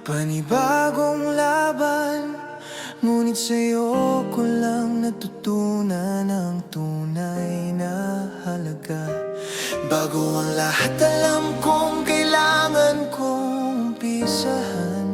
Panibagong laban, ngunit sa'yo ko lang natutunan ang tunay na halaga. Bago ang lahat, alam kong kailangan kong umpisahan,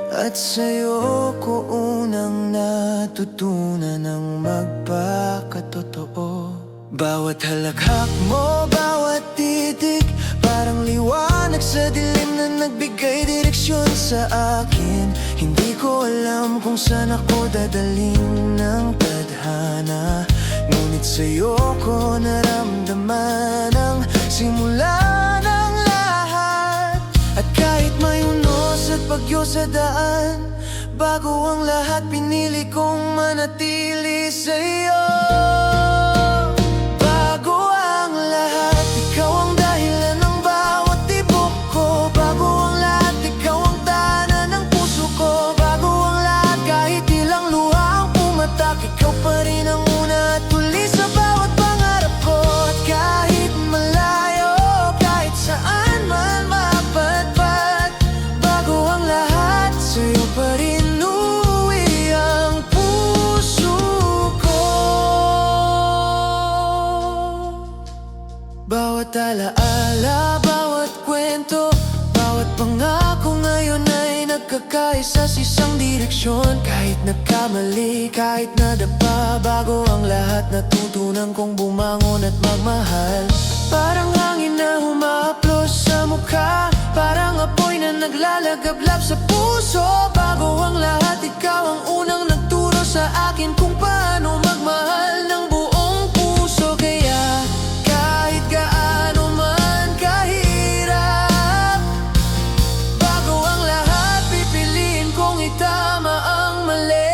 at sa'yo ko unang natutunan ang magpakatotoo. Bawat halakhak mo, bawat titik, parang liwanag sa dilim na nagbigay direksyon sa akin. Hindi ko alam kung saan ako dadaling ng tadhana, ngunit sa'yo ko naramdaman ang simula ng lahat. At kahit may unos at bagyo sa daan, bago ang lahat, pinili kong manatili sa'yo. Ikaw pa rin ang una at huli sa bawat pangarap ko. At kahit malayo, kahit saan man mapadpad, bago ang lahat, sa'yo pa rin uuwi ang puso ko. Bawat alaala, bawat kwento, bawat pangako ngayon ay nagkakaisa sa isang direksyon. Kahit nagkamali, kahit nadapa, bago ang lahat, natutunan kong bumangon at magmahal. Parang hangin na humahaplos sa mukha, parang apoy na naglalagablab sa puso. Bago ang lahat, ikaw ang unang nagturo sa akin kung paano magmahal ng buong puso. Kaya kahit gaano man kahirap, bago ang lahat, pipiliin kong itama ang mali.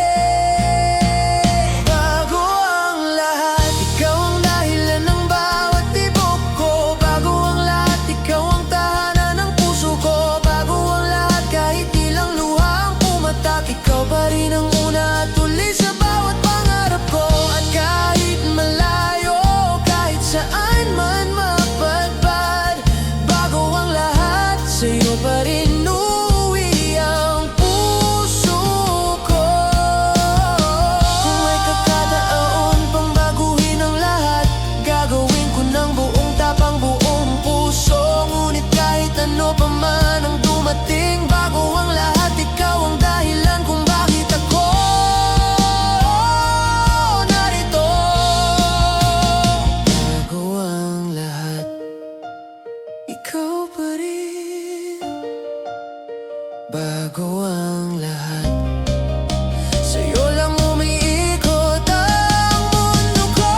Bago ang lahat, ikaw ang dahilan ng bawat tibok ko. Bago ang lahat, ikaw ang tahanan ng puso ko. Bago ang lahat, kahit ilang luha ang pumatak, ikaw pa rin ang una at huli sa bawat pangarap ko. At kahit malayo, kahit saan man mapadpad, bago ang lahat, sa'yo pa rin uuwi ang puso ko. Kung may kakataon pang baguhin ang lahat, gagawin ko ng buong tapang, buong puso. Ngunit kahit ano pa man ang dumating, bago ang lahat, ikaw ang dahilan kung bakit ako narito. Bago ang lahat, ikaw pa rin. Bago ang lahat, sa'yo lang umiikot ang mundo ko.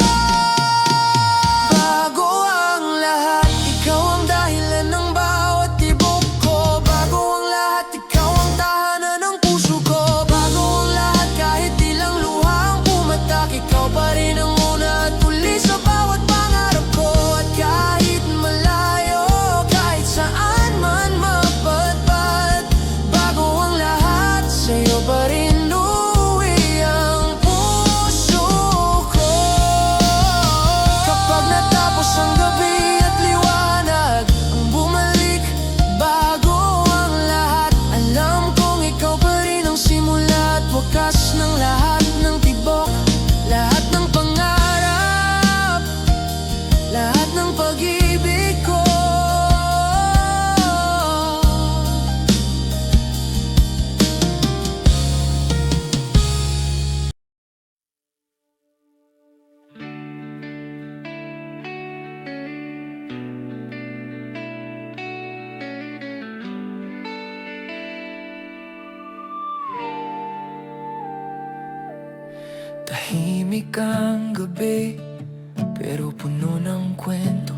Bago ang lahat, ikaw ang dahilan ng bawat tibok ko. Bago ang lahat, ikaw ang tahanan ng puso ko. Bago ang lahat, kahit ilang luha ang pumatak, ikaw pa rin ang una at huli sa bawat pangarap ko. At kahit malayo, kahit saan man mapadpad, bago ang lahat, sa'yo pa rin uuwi ang puso ko. Kapag natapos ang gabi at liwanag ang bumalik, bago ang lahat, alam kong ikaw pa rin ang simula at wakas ng lahat ng tibok. Lahat ng pangarap, lahat ng pag-ibig ko. Tahimik ang gabi, pero puno ng kwento.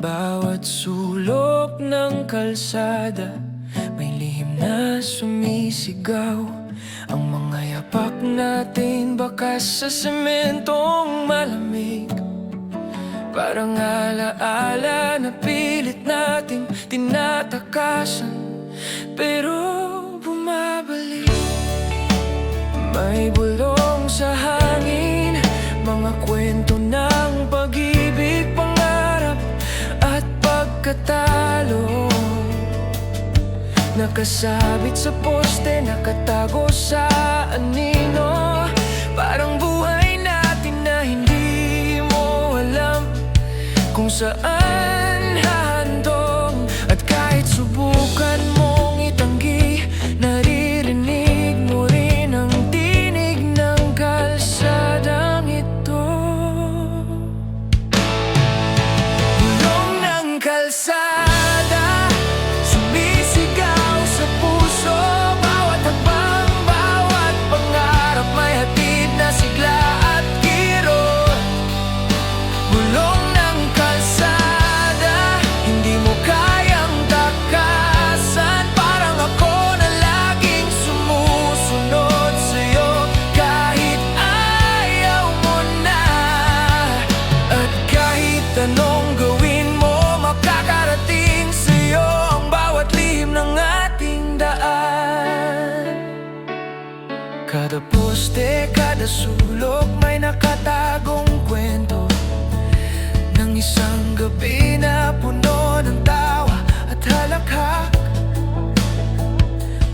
Bawat sulok ng kalsada, may lihim na sumisigaw. Ang mga yapak natin bakas sa sementong malamig, parang alaala na pilit nating tinatakasan, pero bumabalik. May bulong sa hangin, mga kwento ng pag-ibig, pangarap at pagkatalo. nakasabit sa poste, nakatago sa anino. Parang buhay natin na hindi mo alam kung saan hahandong. At kahit subukan mong itanggi, naririnig mo rin ang tinig ng kalsadang ito. Bulong ng kalsada, sumisigaw sa puso. Bawat hakbang, bawat pangarap, may hatid na sigla at kirot. Bulong ng kalsada, hindi mo kayang takasan. Parang ako na laging sumusunod sa'yo, kahit ayaw mo na. At kahit anong gawin mo, makakarating sa'yo ang bawat lihim ng ating daan. Kada poste, kada sulok, may nakatagong kwento ng isang gabi na puno ng tawa at halakhak.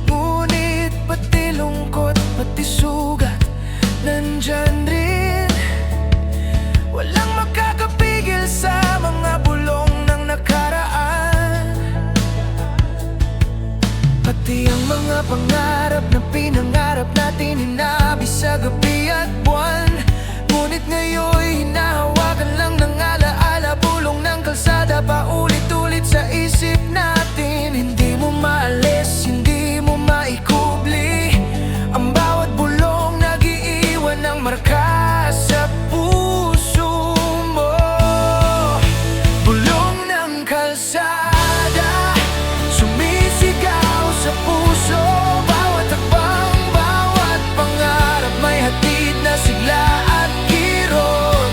Ngunit pati lungkot, pati sugat, nandyan rin. Walang makakapigil sa mga bulong ng nakaraan. Pati ang mga pangarap na pinangarap natin, hinabi sa gabi at buwan. Ngunit ngayon'y hinahawakan lang ng alaala. Bulong ng kalsada, paulit-ulit sa isip natin. Hindi mo maalis, hindi mo maikubli. Ang bawat bulong nag-iiwan ng marka sa puso mo. Bulong ng kalsada, sumisigaw sa puso. Bawat hakbang, bawat pangarap, may hatid na sigla at kirot.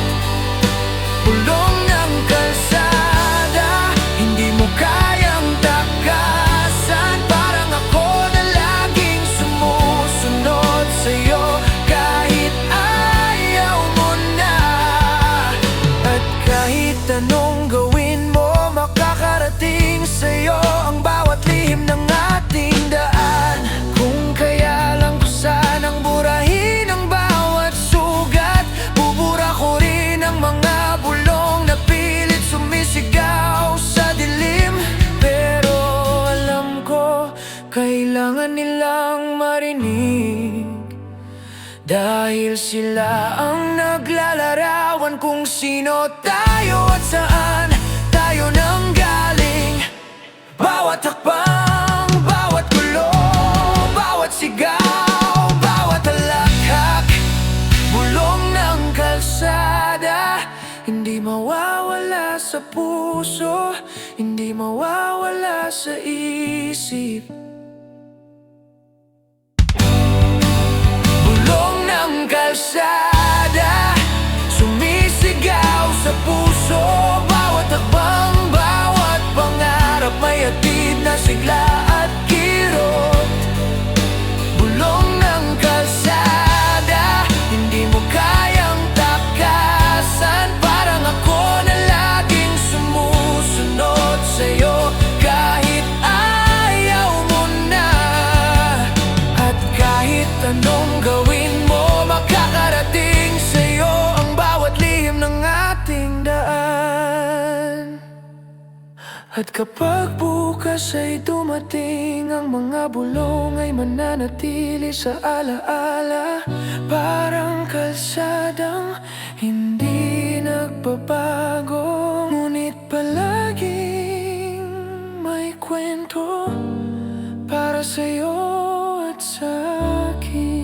Bulong ng kalsada, hindi mo kayang takasan. Parang ako na laging sumusunod sa'yo, kahit ayaw mo na. At kahit anong gawin mo, makakarating sa'yo ang bawat lihim ng ating daan. Kung kaya lang ko sanang burahin ang bawat sugat, bubura ko rin ang mga bulong na pilit sumisigaw sa dilim. Pero alam ko, kailangan nilang marinig, dahil sila ang naglalarawan kung sino tayo at saan tayo nanggaling. Bawat hakbang, bawat gulo, bawat sigaw, bawat halakhak. Bulong ng kalsada, hindi mawawala sa puso, hindi mawawala sa isip. Bulong ng kalsada, sumisigaw sa puso. Bawat hakbang, bawat pangarap, may hatid na sigla at kirot. Bulong ng kalsada, hindi mo kayang takasan. Parang ako na laging sumusunod sa'yo, kahit ayaw mo na. At kahit anong gawin mo, makakarating sa'yo ang bawat lihim ng ating daan. At kapag bukas ay dumating, ang mga bulong ay mananatili sa alaala. Parang kalsadang hindi nagbabago, ngunit palaging may kwento para sa'yo at sa'kin.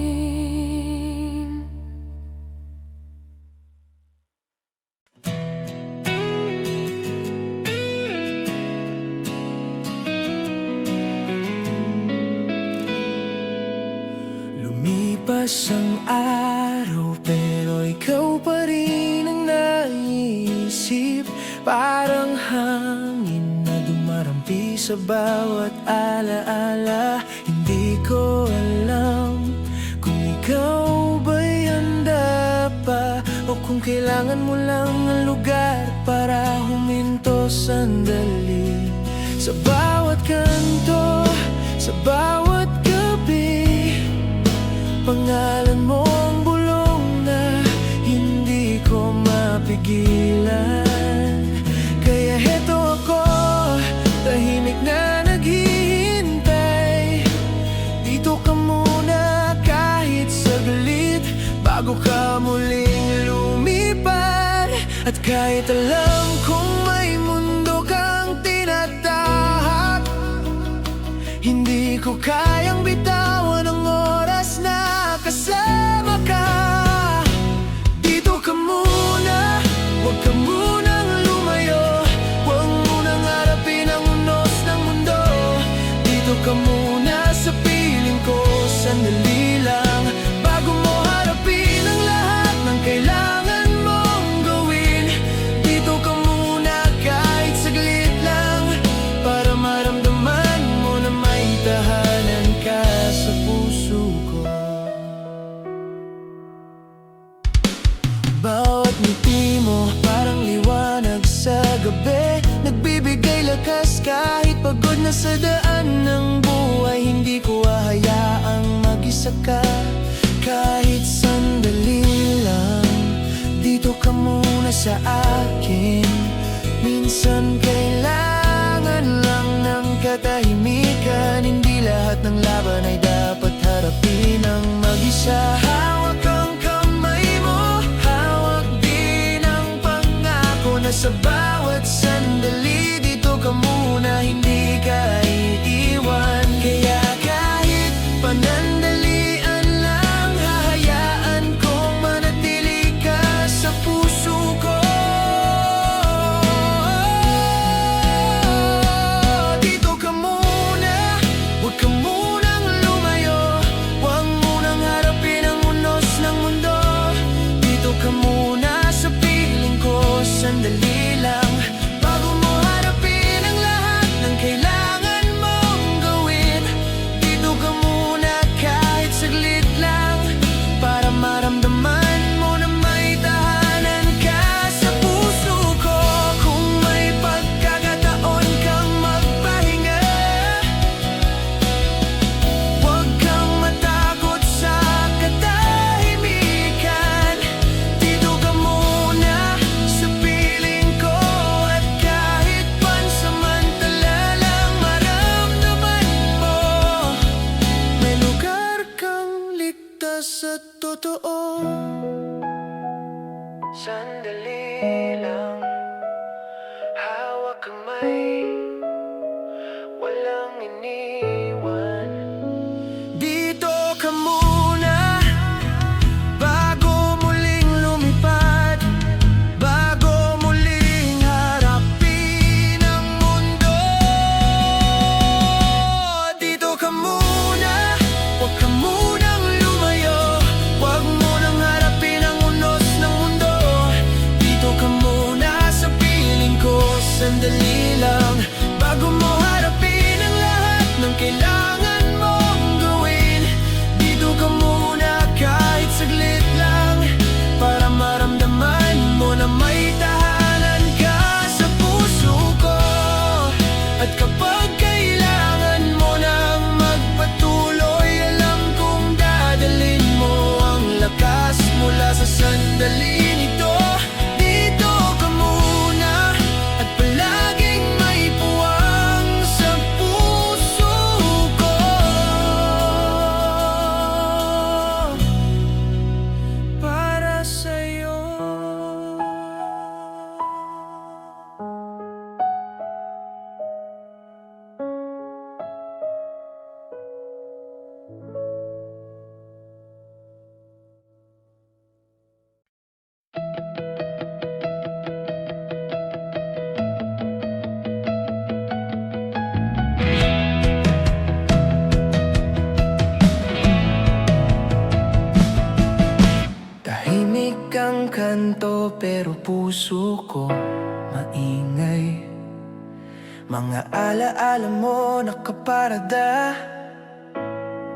Lumipas ang araw, pero ikaw pa rin ang naiisip. Parang hangin na dumarampi sa bawat alaala. Hindi ko alam kung ikaw ba'y handa pa, o kung kailangan mo lang ang lugar para huminto sandali. Sa bawat kanto, Sa bawat gabi, pangalan mo ang bulong na hindi ko mapigilan. Kaya heto ako, tahimik na naghihintay. Dito ka muna kahit saglit, bago ka muling lumipad. At kahit alam kong may mundo kang tinatahak, hindi ko kayang bitawan ang oras na kasama ka. Dito ka muna, huwag ka munang lumayo. Huwag munang harapin ang unos ng mundo. Dito ka muna sa piling ko, sandali lang, bago mo harapin ang lahat ng kailangan mong gawin. Dito ka muna kahit saglit lang, para maramdaman mo na may tahanan ka sa puso ko. Bawat ngiti mo parang liwanag sa gabi, nagbibigay lakas kahit pagod na sa daan ng buhay. Hindi ko hahayaang mag-isa ka kahit sandali lang. Dito ka muna sa akin, minsan kailangan lang ng katahimikan. Hindi lahat ng laban ay dapat harapin ng mag-isa. Hawak ang kamay mo, hawak din ang pangako na sa bawat sandali. Dito ka muna, hindi ka iiwan. Kaya kahit panandalian lang, hahayaan kong manatili ka sa puso ko. Dito ka muna, huwag ka munang lumayo. Huwag munang harapin ang unos ng mundo. Dito ka muna sa piling ko, sandali lang, bago mo harapin ang lahat ng kailangan mong gawin. Dito ka muna kahit saglit lang, para maramdaman mo na may tahanan ka sa puso ko. Kung may pagkakataon kang magpahinga, huwag kang matakot sa katahimikan. Dito ka muna sa piling ko, at kahit pansamantala lang maramdaman mo, may lugar kang ligtas at totoo. Sandali lang, hawak kamay, walang iniwan. Dito ka muna, bago muling lumipad, bago muling harapin ang mundo. Dito ka muna, huwag ka munang lumayo. Huwag munang harapin ang unos ng mundo. Dito ka muna sa piling ko, sandali lang, bago mo harapin ang lahat ng kailangan mong gawin. Dito ka muna kahit saglit lang, para maramdaman mo na may tahanan ka sa puso ko. At kapag kailangan mo nang magpatuloy, alam kong dadalhin mo ang lakas mula sa sandaling ito. Dito ka muna, at palaging may puwang sa puso ko. Para sa'yo. Tahimik ang kanto pero puso ko maingay. Mga alaala mo nakaparada,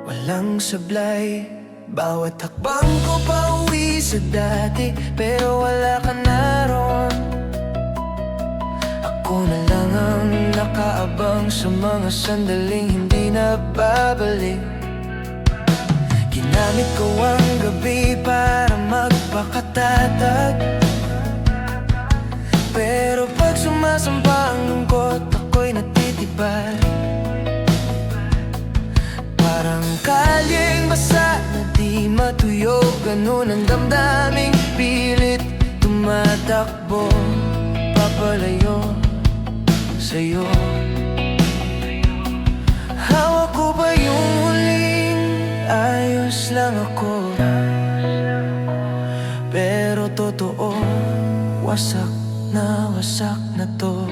walang sablay. Bawat hakbang ko pauwi sa dati, pero wala ka na ron. Ako na lang ang nakaabang sa mga sandaling hindi na babalik. Ginamit ko ang gabi para magpakatatag, pero pag sumasampa ang lungkot, ako'y natitibay. Parang kalyeng basa na di matuyo, ganun ang damdaming pilit tumatakbo papalayo sa'yo. Hawak ko ba yung huling ayos lang ako, pero totoo, wasak na to.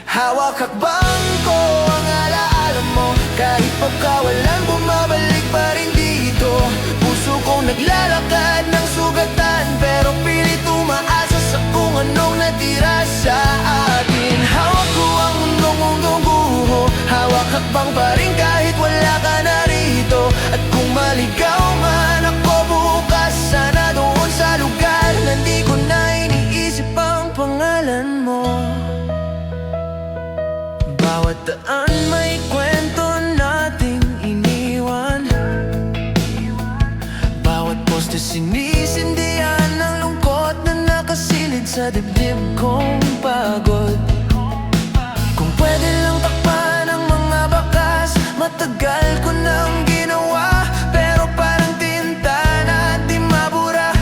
Hawak hakbang ko ang alaala mo, kahit pagkawalan bumabalik pa rin dito. Puso kong naglalakad ng sugatan, pero pilit umaasa sa kung anong natira sa atin. Hawak ko ang mundong buho, hawak hakbang pa rin kahit wala ka na rito. At kung maligaw man ako bukas, sana doon sa lugar na di ko na iniisip ang pangalan mo. Bawat daan may kwento nating iniwan, bawat poste sinisindihan ng lungkot na nakasilid sa dibdib kong pagod. Kung pwede lang takpan ang mga bakas, matagal ko nang ginawa, pero parang tinta na di mabura.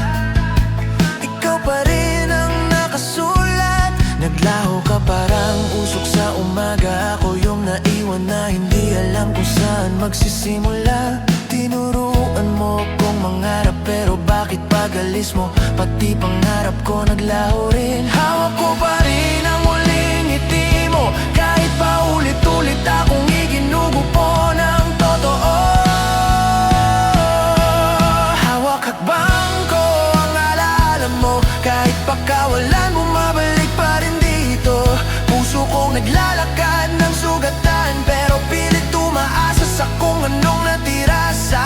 Ikaw pa rin ang nakasulat, naglaho ka parang usok sa umaga. Ako yung naiwan na hindi alam kung saan magsisimula. Tinuruan mo kong mangarap, pero bakit pag-alis mo, pati pangarap ko naglaho rin. Hawak ko pa rin ang muling ngiti mo, kahit pa ulit-ulit akong iginugo po ng totoo. Hawak hakbang ko ang alaala mo, kahit pagkawalan bumabalik pa rin dito. Puso kong naglalakad ng sugatan, pero pilit umaasa sa kung anong natira sa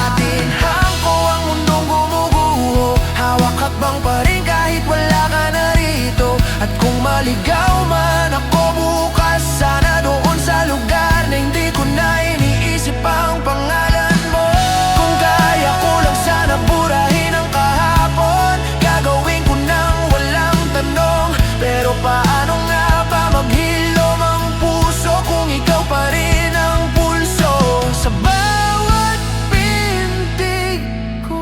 atin. Hangko ang mundong gumuguho, hawak hakbang pa rin kahit wala ka na rito. At kung maligaw man ako bukas, sana doon sa lugar na hindi ko na iniisip ang pangalan mo. Kung kaya ko lang sana burahin ang kahapon, gagawin ko nang walang tanong. Pero paano nga ba maghilom ang puso kung ikaw pa rin ang pulso sa bawat pintig ko?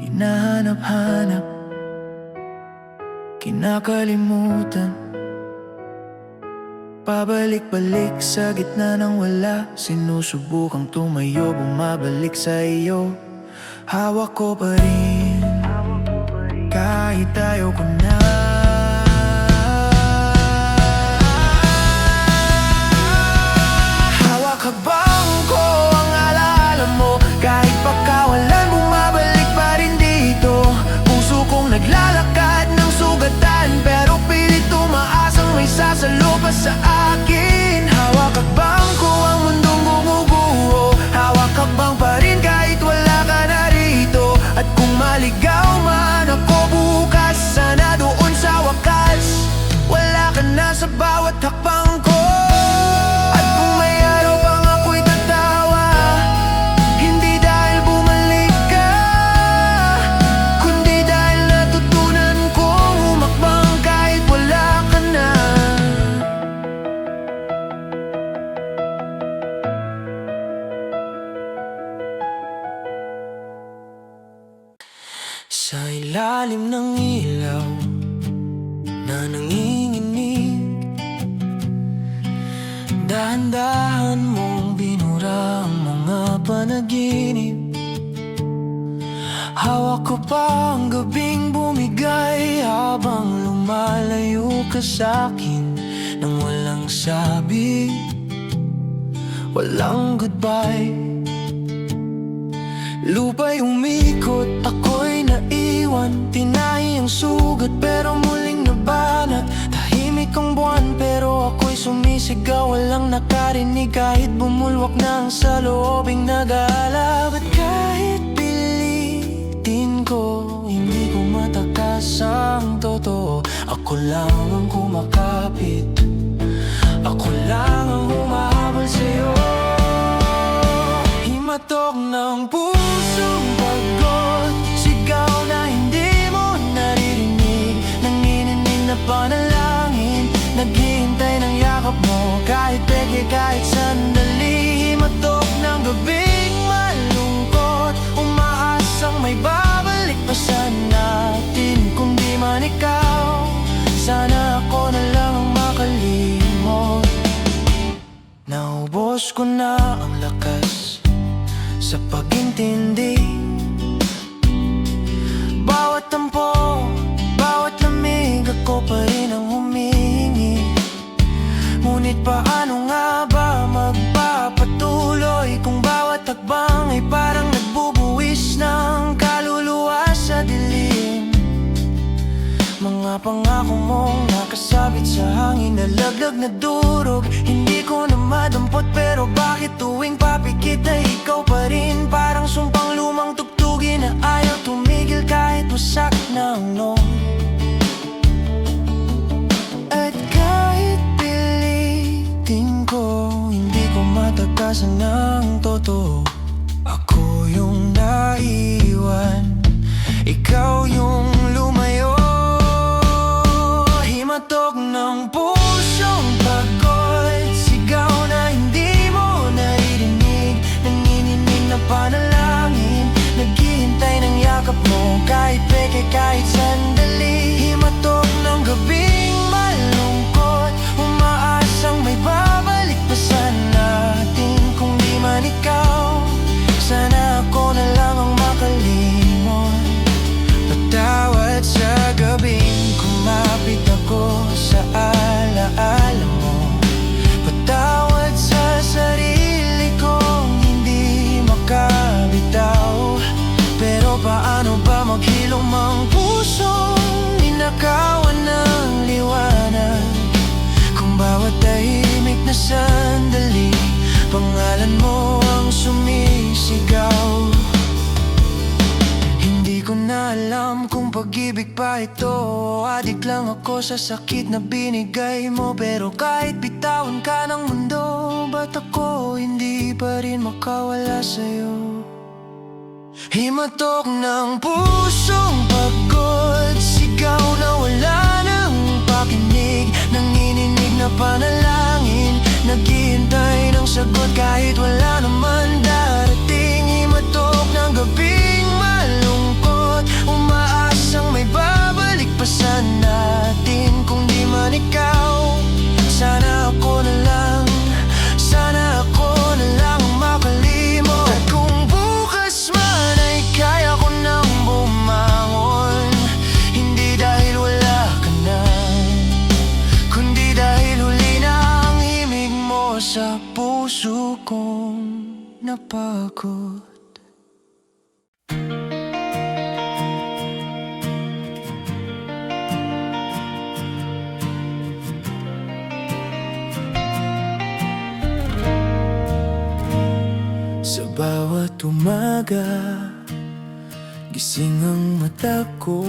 Hinahanap-hanap, kinakalimutan, pabalik-balik sa gitna ng wala. Sinusubukang tumayo, bumabalik sa iyo. Hawak ko pa rin kahit ayaw ko na. Hawak hakbang ko ang alaala mo, kahit pagkawalan bumabalik pa rin dito. Puso kong naglalakad ng sugatan, pero pilit umaasang may sasalo pa sa akin. Hawak hakbang ko ang mundong gumuguho, hawak hakbang pa rin kahit wala ka na rito. At kung maligaw man ako bukas, sana doon sa wakas wala ka na sa bawat hakbang ko. At kung may araw pang ako'y tatawa, hindi dahil bumalik ka, kundi dahil natutunan kong humakbang kahit wala ka na. Sa ilalim ng ilaw na nanginginig, dahan-dahan mong binura ang mga panaginip. Hawak ko pa ang gabing bumigay, habang lumalayo ka sa'kin nang walang sabi, walang goodbye. Lupa'y umikot, ako'y naiwan, tinahi ang sugat pero muling nabanat. Tahimik ang buwan pero ako'y sumisigaw, walang nakarinig kahit bumulwak na ang saloobing nag-aalab. At kahit pilitin ko, hindi ko matakas pag-asang totoo. Ako lang ang kumakapit, ako lang ang humahabol sa'yo. Himatok ng pusong pagod, sigaw na hindi mo naririnig, nanginginig na panalangin, naghihintay ng yakap mo. Kahit peke, kahit sandali, himatok ng gabing malungkot, umaasang may babalik pa sa natin. Kung di man ikaw, sana ako na lang ang makalimot. Naubos ko na ang lakas sa pag-intindi, bawat tampo, bawat lamig, ako pa rin ang humingi. Ngunit paano nga ba magpapatuloy kung bawat hakbang ay parang nagbubuwis ng kaluluwa sa dilim? Mga pangako mong nakasabit sa hangin, nalaglag na durog, hindi ko na madampot. Pero bakit tuwing papikit ay ikaw pa rin? Parang sumpang lumang tugtugin na ayaw tumigil kahit wasak na ang noon. At kahit pilitin ko, hindi ko matakasan ng totoo. Ako yung naiwan, ikaw yung lumayo. Himatok ng pusong pagod, sigaw na hindi mo naririnig, nanginginig na panalangin, naghihintay ng yakap mo. Kahit peke, kahit sandali, himatok ng gabing malungkot, umaasang may babalik pa sa natin. Kung di man ikaw, sana ako na lang ang makalimot. Patawad sa gabing kumapit ako sa alaala mo, patawad sa sarili kong hindi makabitaw. Pero paano ba maghilom ang pusong ninakawan ng liwanag, kung bawat tahimik na sandali, pangalan mo ang sumisigaw? Hindi ko na alam kung pag-ibig pa ito o adik lang ako sa sakit na binigay mo. Pero kahit bitawan ka ng mundo, ba't ako hindi pa rin makawala sa'yo? Himatok ng pusong pagod, sigaw na wala nang pakinig, nanginginig na panalangin, naghihintay ng sagot kahit wala naman darating. Himatok ng gabing malungkot, umaasang may babalik pa sa natin. Kung di man ikaw, sana ako na lang, sana ako na lang makalimot. At kung bukas man ay kaya ko nang bumangon, hindi dahil wala ka na, kundi dahil huli na ang himig mo sa puso kong napagod. Sa bawat umaga, gising ang mata ko,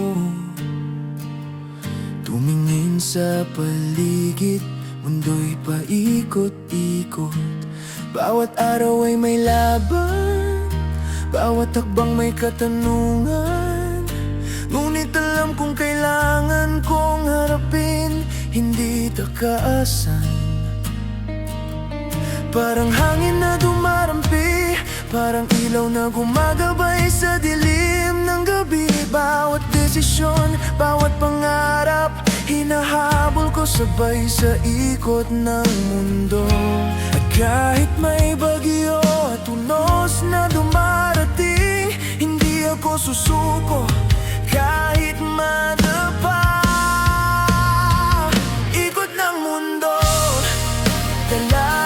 tumingin sa paligid, mundo'y paikot-ikot. Bawat araw ay may laban, bawat hakbang may katanungan. Ngunit alam kong kailangan kong harapin, hindi takaasan. Parang hangin na dumarampi, parang ilaw na gumagabay sa dilim ng gabi. Bawat desisyon, bawat pangarap, hinahabol ko sabay sa ikot ng mundo. At kahit may bagyo at unos na dumarating, hindi ako susuko kahit madapa. Ikot ng mundo, dala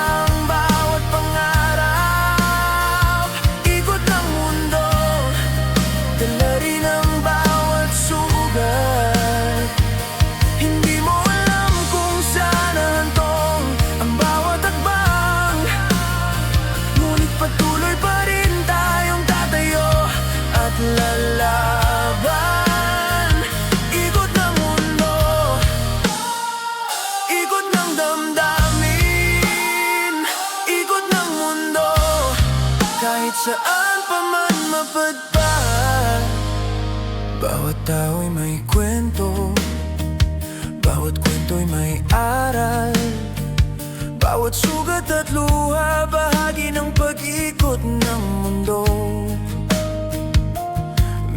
lalaban. Ikot saan pa man mapadpad. Bawat tao'y may kwento, bawat kwento'y may aral. Bawat sugat at luha, bahagi ng pag-ikot ng mundo.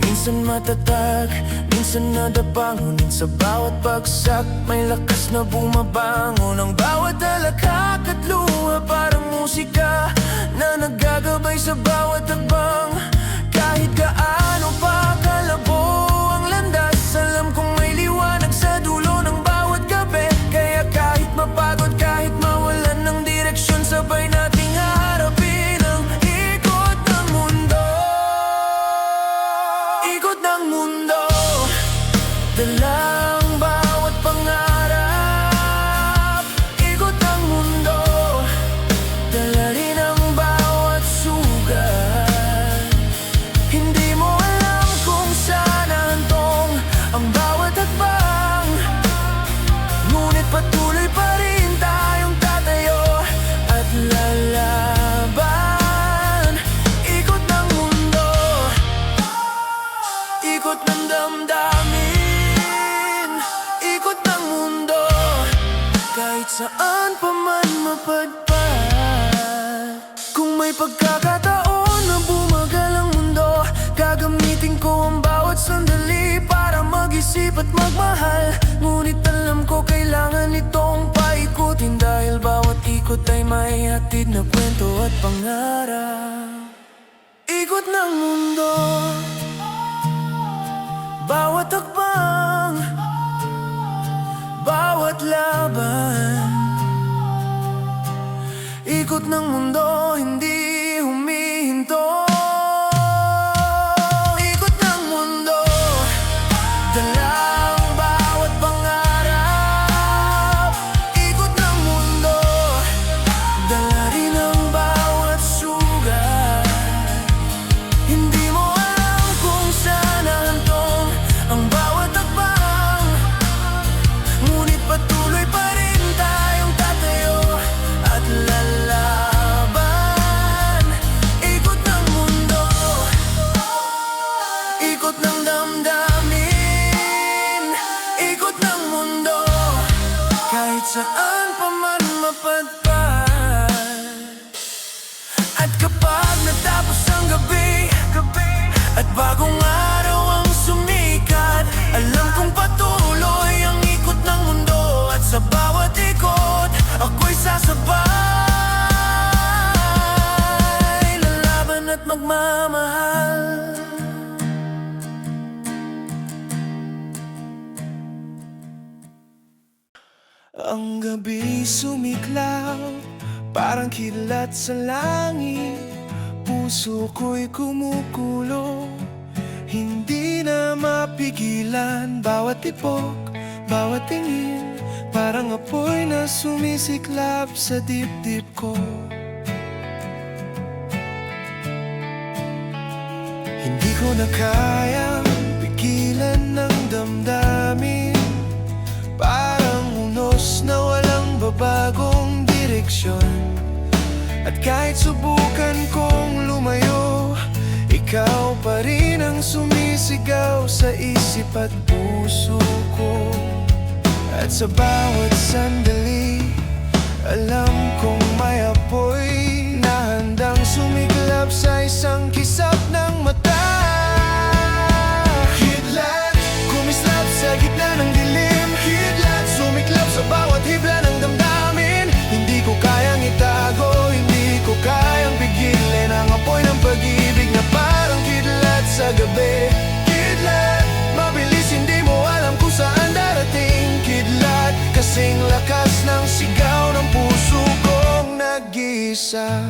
Minsan matatag, minsan nadapa, ngunit sa bawat bagsak may lakas na bumabangon. Ang bawat alakak at luha parang musika na naggagabay sa bawat hakbang. Kahit gaano pa kalabo ang landas, alam kong may liwanag sa dulo ng bawat gabi. Kaya kahit mapagod, kahit mawalan ng direksyon, sabay nating haharapin ang ikot ng mundo. Ikot ng mundo, dalang bawat pangarap. Ikot ng mundo, dala rin ang bawat sugat. Hindi mo alam kung saan hahantong ang bawat hakbang, ngunit patuloy pa rin tayong tatayo at lalaban. Ikot ng mundo, ikot ng damdamin. Ikot ng mundo, kahit saan pa man mapadpad. Kung may pagkakataon na bumagal ang mundo, gagamitin ko ang bawat sandali para mag-isip at magmahal. Ngunit alam ko kailangan itong paikutin, dahil bawat ikot ay may hatid na kwento at pangarap. Ikot ng mundo, bawat hakbang, bawat laban. Ikot ng mundo, hindi humihinto. Ikot ng mundo, dala ang bawat pangarap. Ikot ng mundo, dala rin ang bawat sugat. Hindi mo alam kung saan hahantong ang bawat hakbang, ngunit patuloy pa rin tayong tatayo at lalaban. Ikot ng mundo, ikot ng damdamin. Ikot ng mundo, kahit saan pa man mapadpad. At kapag natapos ang gabi, at bagong araw ang sumikat, alam kong patuloy ang ikot ng mundo. At sa bawat ikot, ako'y sasabay, lalaban at magmamahal. Ang gabi sumiklab, parang kidlat sa langit. Puso ko'y kumukulo, hindi na mapigilan. Bawat tipok, bawat tingin, parang apoy na sumisiklab sa dibdib ko. Hindi ko na kayang pigilan ng damdamin, parang unos na walang babagong direksyon. At kahit subukan kong lumayo, ikaw pa rin ang sumisigaw sa isip at puso ko. At sa bawat sandali, alam kong may apoy na handang sumiklab sa isang kisap ng mata. Kidlat, kumislap sa gitna ng dilim. Kidlat, sumiklab sa bawat hibla ng damdamin. Hindi ko kayang itago, hindi ko kayang pigilin ang apoy ng pag-ibig na parang kidlat sa gabi. Kidlat, mabilis, hindi mo alam kung saan darating. Kidlat, kasing lakas ng sigaw ng puso kong nag-iisa.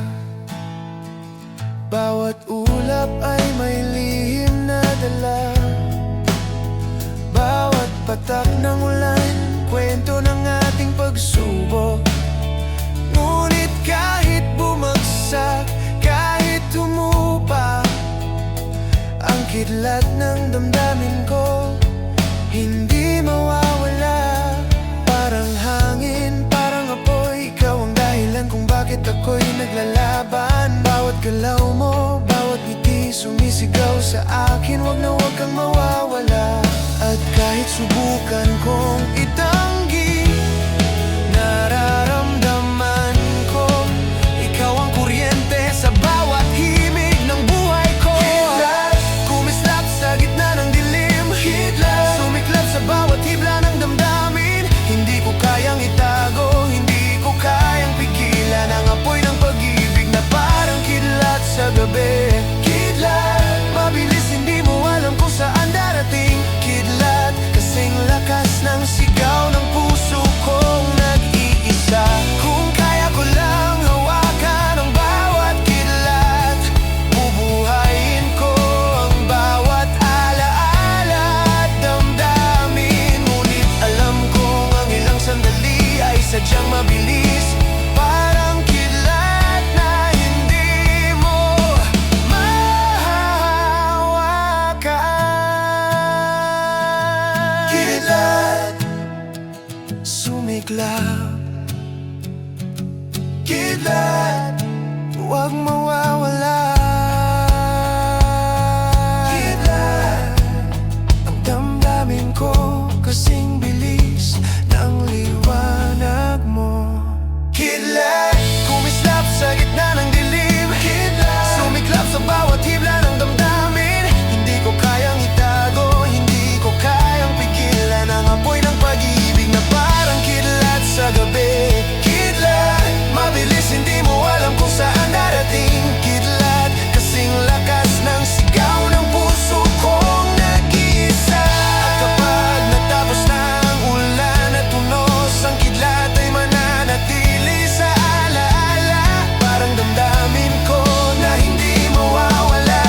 Bawat ulap ay may lihim na dala, bawat patak ng ulan, kwento ng ating pagsubok. Ngunit kahit bumagsak, kahit tumupa, ang kidlat ng damdamin ko hindi mawawala. Parang hangin, parang apoy, ikaw ang dahilan kung bakit ako'y naglalaban. Bawat galaw mo, bawat ngiti sumisigaw sa akin. Wag na wag kang mawawala. At kahit subukan kong itanggi, nararamdaman ko ikaw ang kuryente sa bawat himig ng buhay ko. Kidlat, kumislap sa gitna ng dilim. Kidlat, sumiklab sa bawat hibla ng damdamin. Hindi ko kayang itago, hindi ko kayang pigilan ang apoy ng pag-ibig na parang kidlat sa gabi. Kidlat, mabilis, hindi mo alam kung saan darating. Kidlat, kasing lakas ng sigaw ng puso kong nag-iisa. Kung kaya ko lang hawakan ang bawat kidlat, bubuhayin ko ang bawat alaala at damdamin. Ngunit alam kong ang ilang sandali ay sadyang mabilis, parang kidlat na hindi mo mahahawakan. Kidlat, sumiklab. Kidlat, huwag mawawala. Kidlat, ang damdamin ko kasing bilis ng liwanag mo. Kidlat, kumislap sa gitna ng dilim. Kidlat, sumiklab sa bawat hibla ng damdamin. Hindi ko kayang itago, hindi ko kayang pigilan ang apoy ng pag-ibig na parang kidlat sa gabi. Kidlat, mabilis, hindi mo alam kung saan darating. Kidlat, kasing lakas ng sigaw ng puso kong nag-iisa. At kapag natapos na ang ulan at tunos, ang kidlat ay mananatili sa alaala. Parang damdamin ko na hindi mawawala,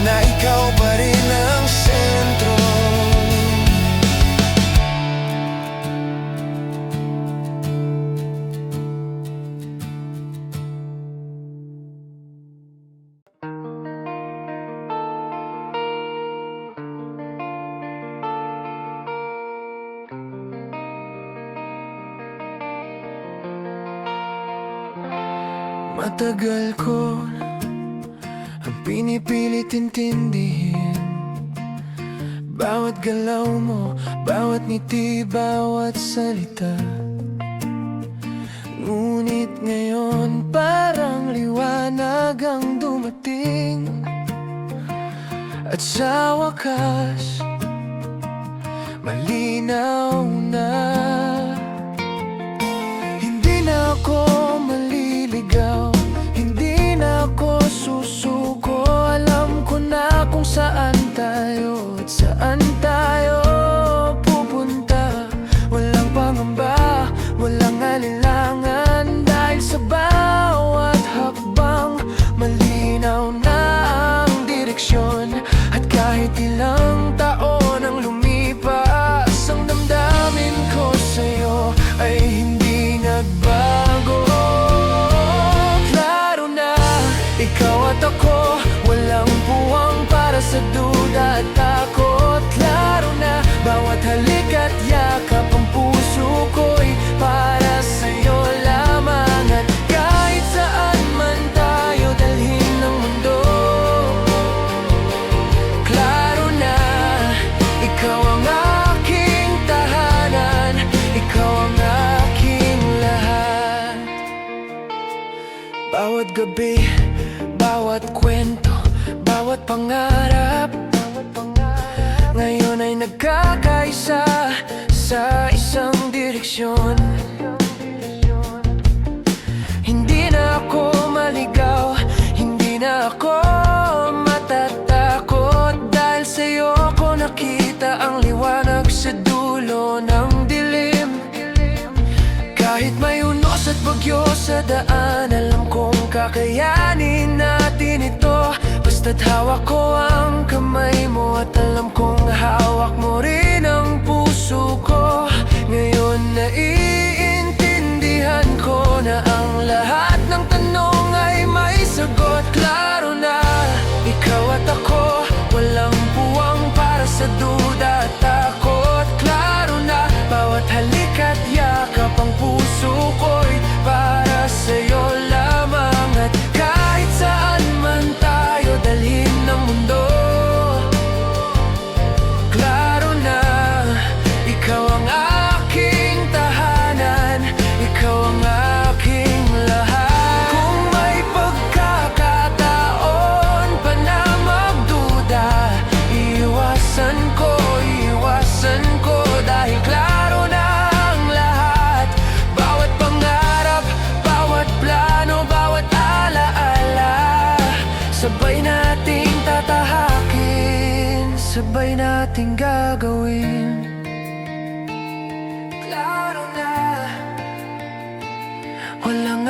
na ikaw pa rin ang sentro. Matagal ko ang pinipilit intindihin bawat galaw mo, bawat ngiti, bawat salita. Ngunit ngayon parang liwanag ang dumating, at sa wakas malinaw na. Hindi na ako maliligaw, hindi na ako susuko. Alam ko na kung saan tayo at saan tayo pupunta. Walang pangamba, walang alinlangan, dahil sa bawat hakbang malinaw na ang direksyon. At kahit ilang taon ang lumipas, ang damdamin ko sa'yo ay hindi nagbago. Klaro na, ikaw at ako, walang puwang para sa duda at takot. Klaro na, bawat halik at yakap ang puso ko'y para sa'yo lamang. At kahit saan man tayo dalhin ng mundo, klaro na, ikaw ang aking tahanan, ikaw ang aking lahat. Bawat gabi, bawat kwento, bawat pangarap, ngayon ay nagkakaisa sa isang direksyon. Hindi na ako maligaw, hindi na ako matatakot, dahil sa'yo ko nakita ang liwanag sa dulo ng dilim. Kahit may unos at bagyo sa daan, alam kong kakayanin natin ito. Basta't hawak ko ang kamay mo, at alam kong hawak mo rin ang puso ko. Ngayon naiintindihan ko na ang lahat ng tanong ay may sagot. Klaro na, ikaw at ako, walang puwang para sa duda at takot. Klaro na, bawat halik at yakap ang puso ko'y para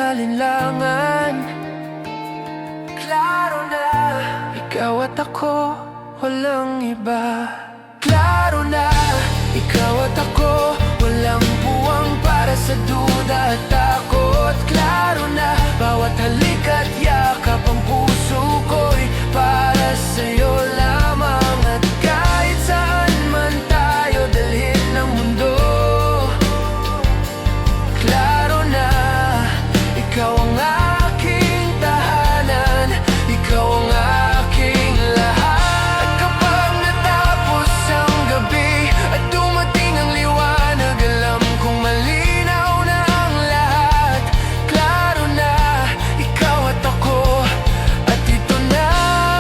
alinlangan. Klaro na, ikaw at ako, walang iba. Klaro na, ikaw at ako, walang puwang para sa duda at takot. Klaro na, bawat halik at yakap ang puso ko'y para sa'yo lamang. At kahit saan man tayo dalhin ng mundo, klaro na, ikaw ang aking tahanan, ikaw ang aking lahat. At kapag natapos ang gabi at dumating ang liwanag, alam kong malinaw na ang lahat. Klaro na, ikaw at ako, at ito na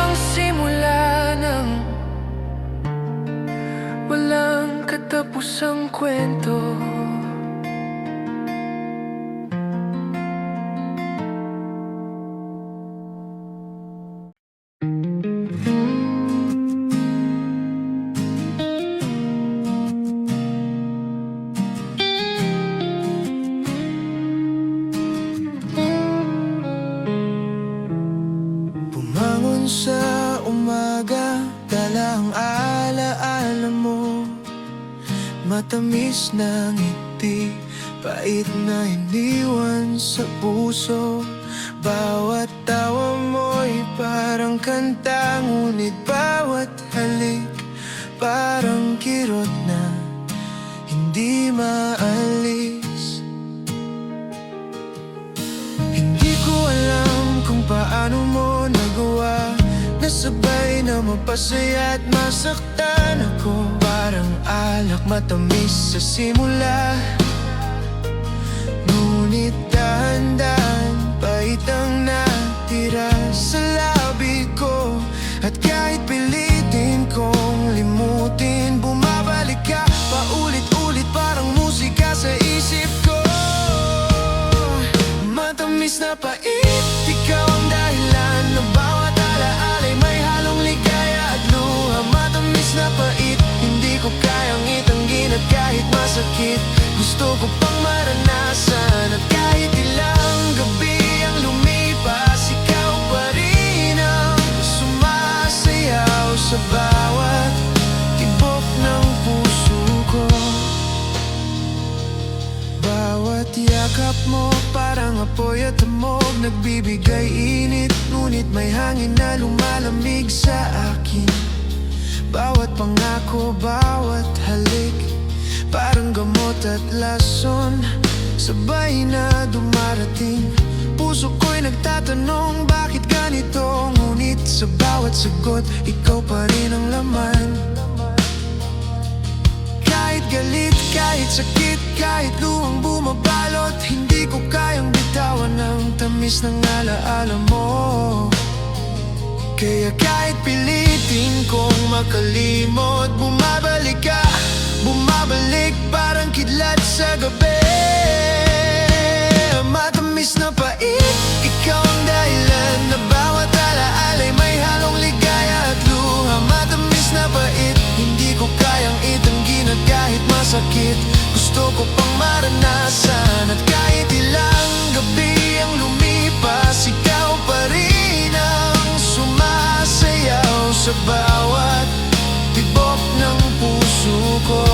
ang simula ng walang katapusang kwento. Bumangon sa umaga, dala ang alaala mo. Matamis na ngiti, pait na iniwan sa puso. Bawat tawa mo'y parang kanta, ngunit bawat halik parang kirot na hindi maalis. Hindi ko alam kung paano mo nagawa na sabay na mapasaya at masaktan ako. Parang alak matamis sa simula, ngunit dahan-dahan pait ang natira sa labi ko. At kahit pilitin kong limutin, bumabalik ka paulit-ulit parang musika sa isip ko. Matamis na pait, ikaw ang dahilan na bawat alaala'y may halong ligaya at luha. Matamis na pait, hindi ko kayang itanggin at kahit masakit, gusto ko pang maranasan. At kahit ilang gabi ang lumipas, ikaw pa rin ang sumasayaw sa bawat tibok ng puso ko. Bawat yakap mo parang apoy at amog, nagbibigay init, ngunit may hangin na lumalamig sa akin. Bawat pangako, bawat halik, parang gamot at lason, sabay na dumarating. Puso ko'y nagtatanong bakit ganito, ngunit sa bawat sagot, ikaw pa rin ang laman. Kahit galit, kahit sakit, kahit luhang bumabalot, hindi ko kayang bitawan ang tamis ng alaala mo. Kaya kahit pilitin kong makalimot, bumabalik ka, bumabalik parang kidlat sa gabi. Matamis na pait, ikaw ang dahilan na bawat alaala'y may halong ligaya at luha. Matamis na pait, hindi ko kayang itanggin at kahit masakit, gusto ko pang maranasan. At kahit ilang gabi ang lumipas, ikaw pa rin ang sumasayaw sa bawat tibok ng puso ko.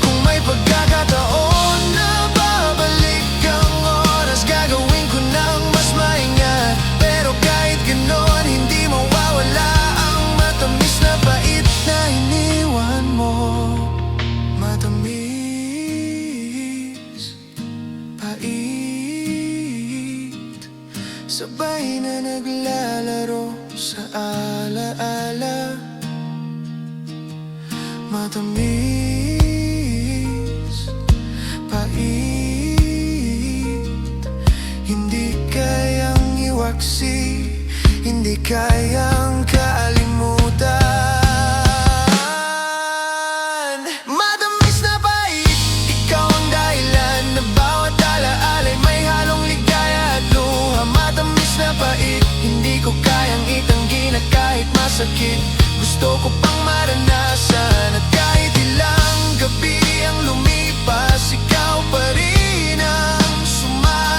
Kung may pagkakataon na babalik ang oras, gagawin ko ng mas maingat. Pero kahit ganon, hindi mawawala ang matamis na pait na iniwan mo. Matamis, pait, sabay na naglalaro sa alaala. Matamis, pait, hindi kayang iwaksi, hindi kayang kalimutan. Matamis na pait, ikaw ang dahilan na bawat alaala'y may halong ligaya at luha. Matamis na pait, hindi ko kayang itanggin at kahit masakit, gusto ko pang maranasan. At kahit ilang gabi ang lumipas, ikaw pa rin ang sumasayaw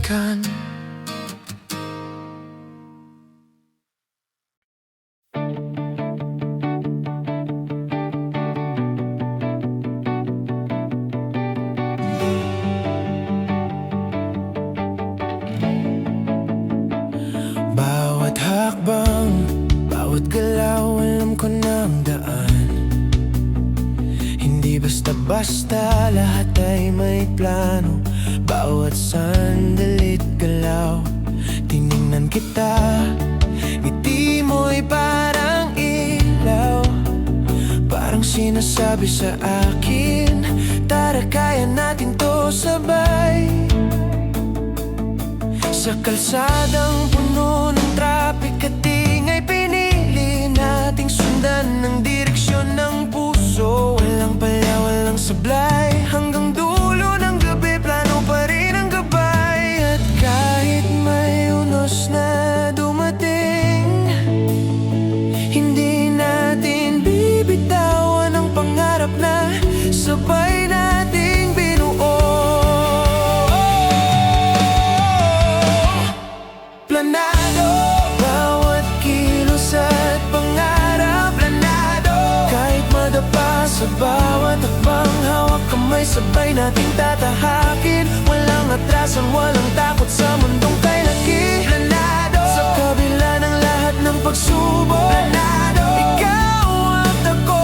balikan. Bawat hakbang, bawat galaw, alam ko na ang daan. Hindi basta-basta, lahat ay may plano. Bawat sandali't galaw, tiningnan kita. Ngiti mo'y parang ilaw, parang sinasabi sa akin, tara kaya natin to sabay. Sa kalsadang puno ng traffic at ingay, pinili nating sundan ng direksyon ng puso. Walang palya, walang sablay, hanggang dulo ng gabi, plano pa rin ang gabay. At kahit may unos na dumating, hindi natin bibitawan ang pangarap na sabay nating binuo. Planado, bawat kilos at pangarap. Planado, kahit madapa sa bawat hakbang, hawak kamay, sabay nating tatahakin. Walang atrasan, walang takot sa mundong kay laki. Planado, sa kabila ng lahat ng pagsubok. Planado, ikaw at ako,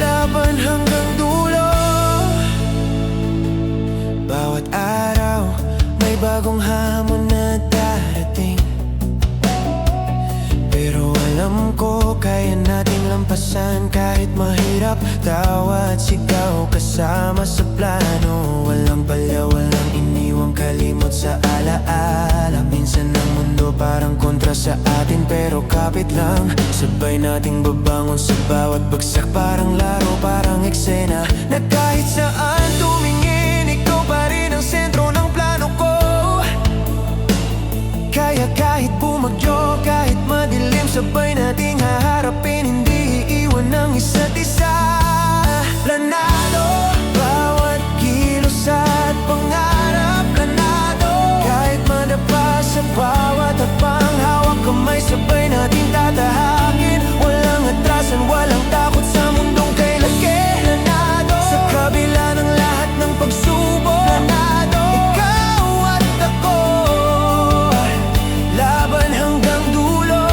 laban hanggang dulo. Bawat araw may bagong hamon na darating, pero alam ko kaya nating lampasan. Kahit mahirap, tawa at sigaw kasama sa plano. Walang palya, walang iniwang kalimot sa alaala. Minsan ang mundo parang kontra sa atin, pero kapit lang. Sabay nating babangon sa bawat bagsak, parang laro, parang eksena. Na kahit saan tumingin, ikaw pa rin ang sentro ng plano ko. Kaya kahit bumagyo, kahit madilim, sabay nating haharapin, hindi iiwan ng isa't isa. Planado, bawat kilos at pangarap. Planado, kahit madapa sa bawat hakbang, hawak kamay, sabay nating tatahakin. Walang atrasan, walang takot sa mundong kay laki. Planado, sa kabila ng lahat ng pagsubok. Planado, ikaw at ako, laban hanggang dulo.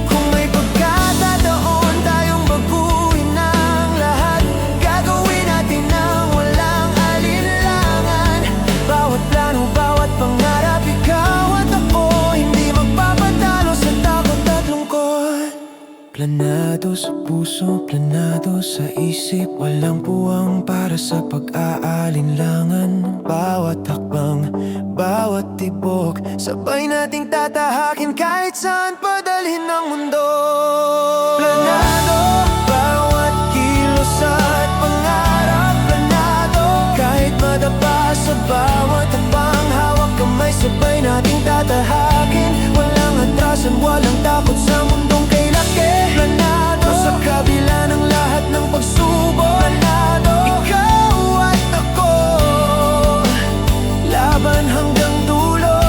Kung may pagkakataon tayong baguhin ang lahat, gagawin natin nang walang alinlangan. Bawat plano, bawat pangarap, ikaw at ako, hindi magpapatalo sa takot at lungkot. Planado sa puso, planado sa isip, walang puwang para sa pag-aalinlangan. Bawat hakbang, bawat tibok, sabay nating tatahakin kahit saan padalhin ng mundo. Planado, bawat kilos at pangarap. Planado, kahit madapa sa bawat hakbang, hawak kamay, sabay nating tatahakin. Walang atrasan, walang takot sa mundong kay laki. Planado, sa kabila ng lahat ng pagsubok. Planado, ikaw at ako, laban hanggang dulo.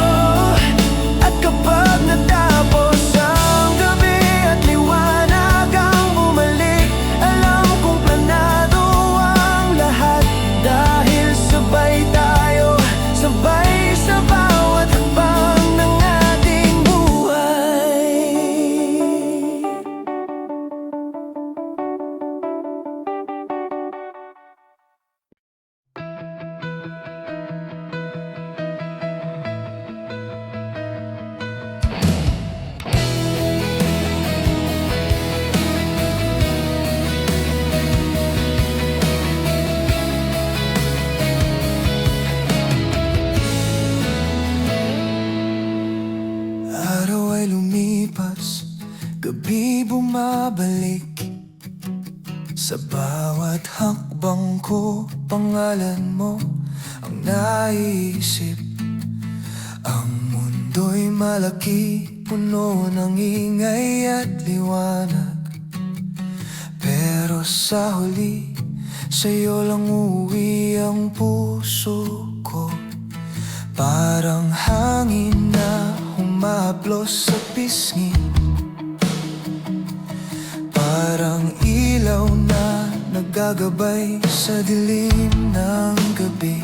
At kapag natapos ang gabi at liwanag ang bumalik, alam kong planado ang lahat. Dahil sabay tayo, sabay sa bawat hakbang ng ating buhay. Araw ay lumipas, gabi bumabalik. Sa bawat hakbang ko, pangalan mo ang naiisip. Ang mundo'y malaki, puno ng ingay at liwanag. Pero sa huli, Sa'yo lang uuwi ang puso ko. Parang hangin na humaplos sa pisngi, parang ilaw na naggagabay sa dilim ng gabi.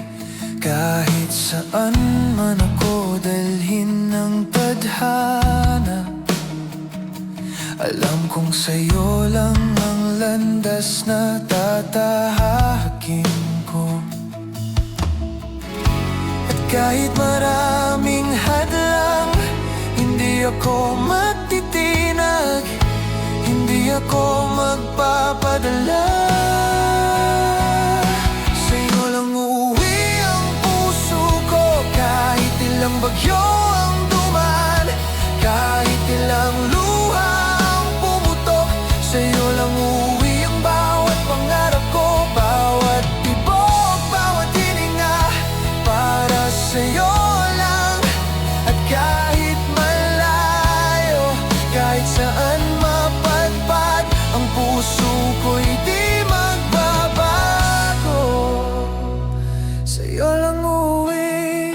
Kahit saan man ako dalhin ng tadhana, alam kong sa'yo lang ang landas na tatahakin ko. At kahit maraming hadlang, hindi ako magtitinag, hindi ako magpapadala. Sa'yo lang uuwi ang puso ko. Kahit ilang bagyo ang dumaan, kahit ilang luha ang pumutok, sa'yo lang uuwi ang bawat pangarap ko. Bawat tibok, bawat hininga, para sa'yo lang. At kahit malayo, kahit saan mapadpad, ang puso ko'y di magbabago. Sa'yo lang uuwi.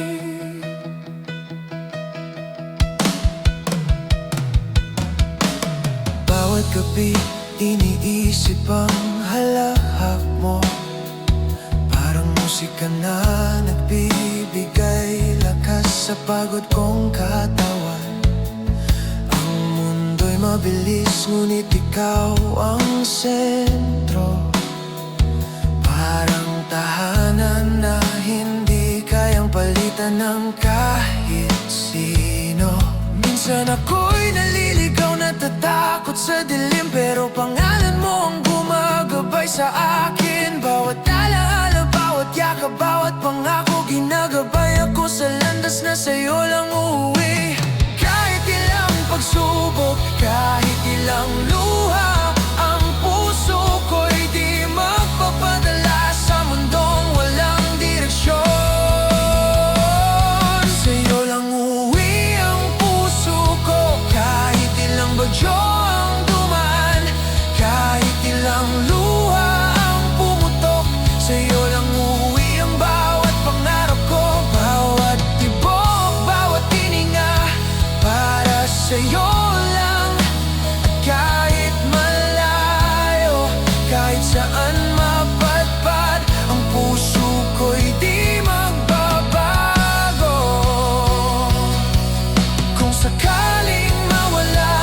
Bawat gabi, iniisip ang halahap mo. Parang musika na nagbibigay lakas sa pagod kong katawan. Ang mundo'y mabilis, ngunit ikaw ang sentro. Parang tahanan na hindi kayang palitan ng kahit sino. Minsan ako'y naliligaw, natatakot sa dilim, pero pangalan mo ang gumagabay sa akin. Bawat alaala, bawat yakap, bawat pangako, ginagabay ako sa landas na sa'yo lang uuwi. Kahit ilang pagsubok, kahit ilang luha, ang puso ko'y di magpapadala sa mundong walang direksyon. Sa'yo lang uuwi ang puso ko. Kahit ilang bagyo ang dumaan, kahit ilang luha ang pumutok, sa'yo lang uuwi ang bawat pangarap ko. Bawat tibok, bawat hininga, para sa'yo lang. At kahit malayo, kahit saan mapadpad, ang puso ko'y di magbabago. Kung sakaling mawala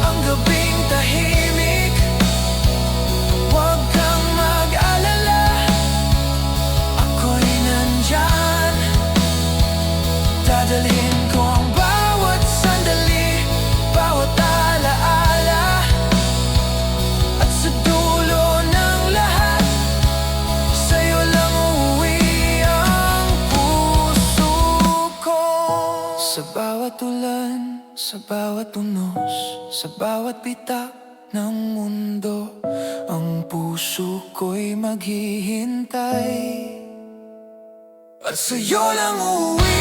ang gabing tahimik, huwag kang mag-alala, ako'y nandyan. Dadalhin ko ang bawat sandali, bawat alaala, at sa dulo ng lahat, sa'yo lang uuwi ang puso ko. Sa bawat ulan, sa bawat unos, sa bawat bitak ng mundo, ang puso ko'y maghihintay, at sa'yo lang uuwi.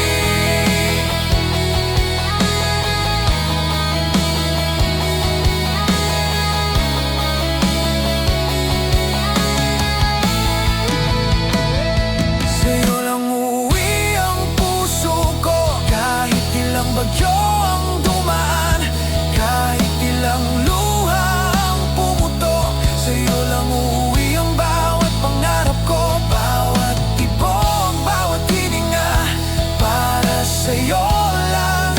Sa'yo lang uuwi ang puso ko. Kahit ilang bagyo ang dumaan, kahit ilang luha ang pumutok, sa'yo lang uuwi ang bawat pangarap ko. Bawat tibok, bawat hininga, para sa'yo lang.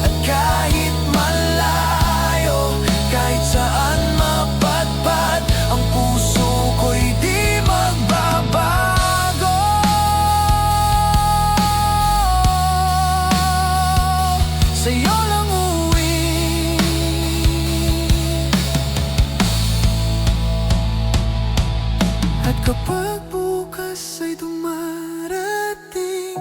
At kahit malayo, kahit saan mapadpad, ang puso ko'y di magbabago. Sa'yo lang uuwi. At kapag bukas ay dumarating,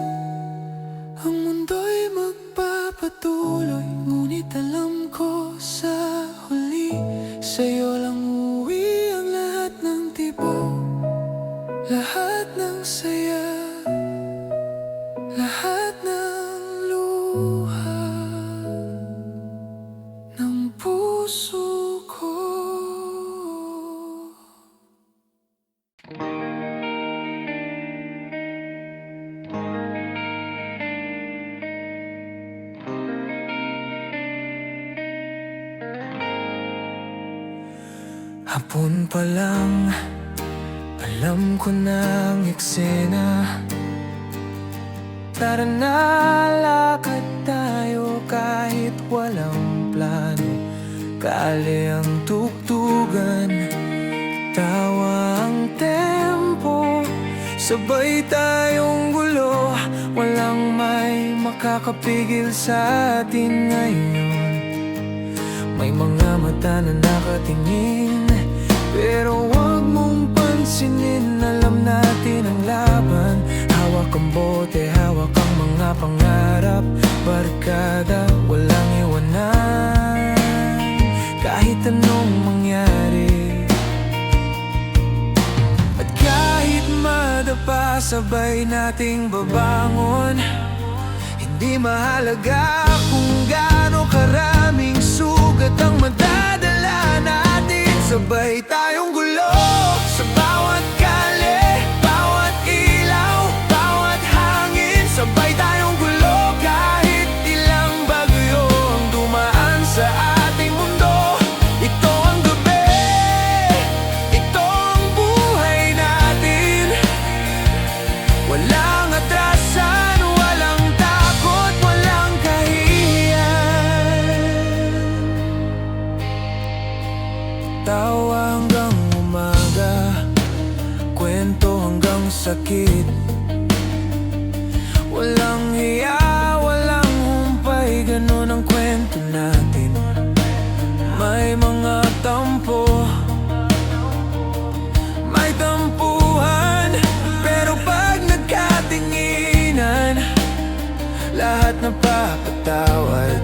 ang mundo'y magpapatuloy, ngunit alam ko sa huli, sa'yo lang uuwi ang lahat ng tibok, lahat ng saya, lahat ng luha ng puso ko. Hapon pa lang, alam ko ng eksena. Tara na, lakad tayo kahit walang plano. Kali ang tugtugan, tawa ang tempo. Sabay tayong gulo, walang may makakapigil sa atin ngayon. May mga mata na nakatingin, pero wag mong pansinin. Alam natin ang laban. Hawak ang bote, hawak ang mga pangarap. Barkada, walang iwanan kahit anong mangyari. At kahit madapa, sabay nating babangon. Hindi mahalaga kung gaano karaming sugat ang madadala natin. Sabay tayong gulo sa bawat kali, bawat ilaw, bawat hangin. Sabay tayong gulo kahit ilang bagyo ang dumaan sa ating mundo. Ito ang gabi, ito ang buhay natin. Walang atrasan, walang takot, walang kahihiyan. Tawa hanggang umaga, kwento hanggang sakit. Walang hiya, walang humpay, ganun ang kwento natin. May mga tampo, may tampuhan, pero pag nagkatinginan, lahat napapatawad.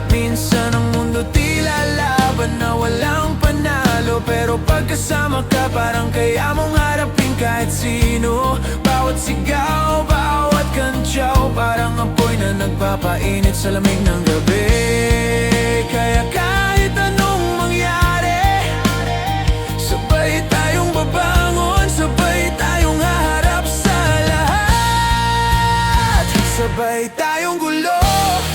Minsan ang mundo tila laban na walang panalo, pero pagkasama ka parang kaya mong harapin kahit sino. Bawat sigaw, bawat kantsaw, parang apoy na nagpapainit sa lamig ng gabi. Kaya kahit anong mangyari, sabay tayong babangon, sabay tayong haharap sa lahat. Sabay tayong gulo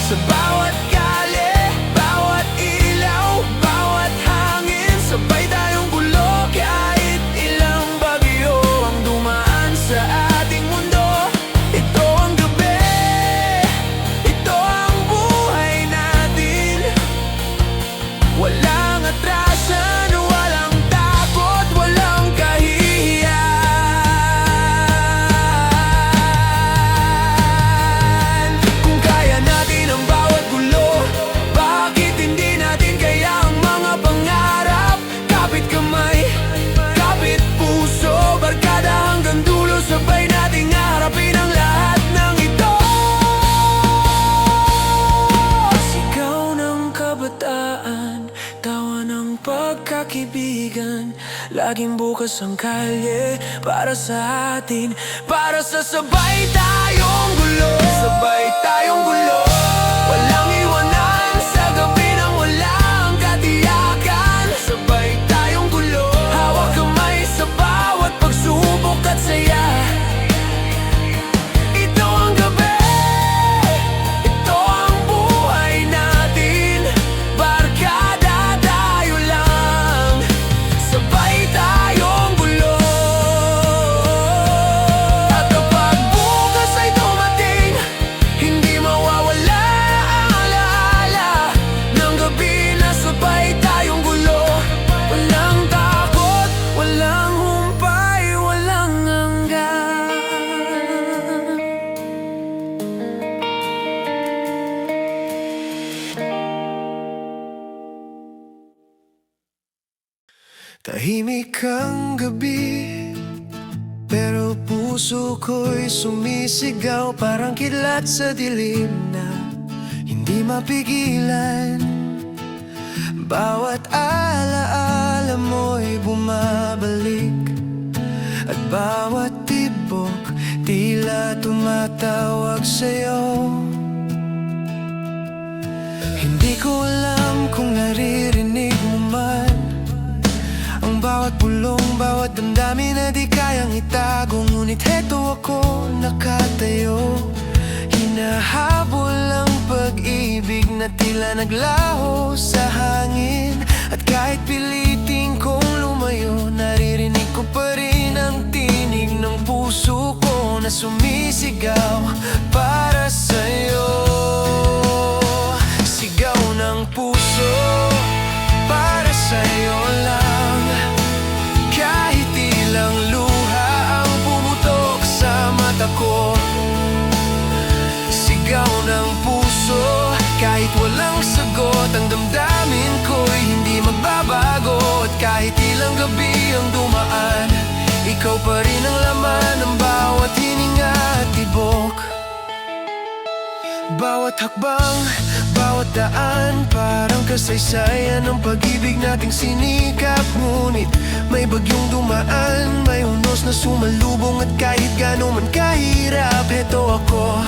sa bawat kali, bawat ilaw, bawat hangin. Sabay tayong gulo kahit ilang bagyo ang dumaan sa ating mundo. Ito ang gabi, ito ang buhay natin. Walang atrasan, walang takot, walang kahihiyan. Kung kaya natin ang bawat gulo, bakit hindi natin kaya ang mga pangarap? Kapit kamay, kapit puso, barkada hanggang dulo. Sabay nating harapin ang lahat ng ito. Sigaw ng kabataan, tawa ng pagkakibigan. Laging bukas ang kalye para sa atin, para sa sabay tayong gulo. Sabay tayong gulo, walang iwanan sa gabi ng walang katiyakan. Sabay tayong gulo, hawak kamay sa bawat pagsubok at saya. Ito ang gabi, ito ang buhay natin. Barkada tayo lang, sabay tayong gulo. At kapag bukas ay dumating, hindi mawawala ang alaala ng gabi na sabay tayong gulo. Walang takot, walang humpay, walang hanggan. Tahimik ang gabi, pero puso ko'y sumisigaw. Parang kidlat sa dilim na hindi mapigilan. Bawat alaala mo'y bumabalik, at bawat tibok tila tumatawag sa'yo. Hindi ko alam kung naririnig mo man ang bawat bulong, bawat damdamin na di kayang itago. Ngunit heto ako nakatayo, hinahabol ang pag-ibig na tila naglaho sa hangin. At kahit pilit lumayo, naririnig ko pa rin ang tinig ng puso ko na sumisigaw para sa'yo. Sigaw ng puso para sa'yo lang, kahit ilang luha ang pumutok sa mata ko. Sigaw ng puso, kahit walang sagot, ang damdamin ko'y hindi magbabago. At kahit ilang gabi ang dumaan, ikaw pa rin ang laman ng bawat hininga at tibok. Bawat hakbang, bawat daan, parang kasaysayan ng pag-ibig nating sinikap. Ngunit may bagyong dumaan, may unos na sumalubong. At kahit gaano man kahirap, eto ako,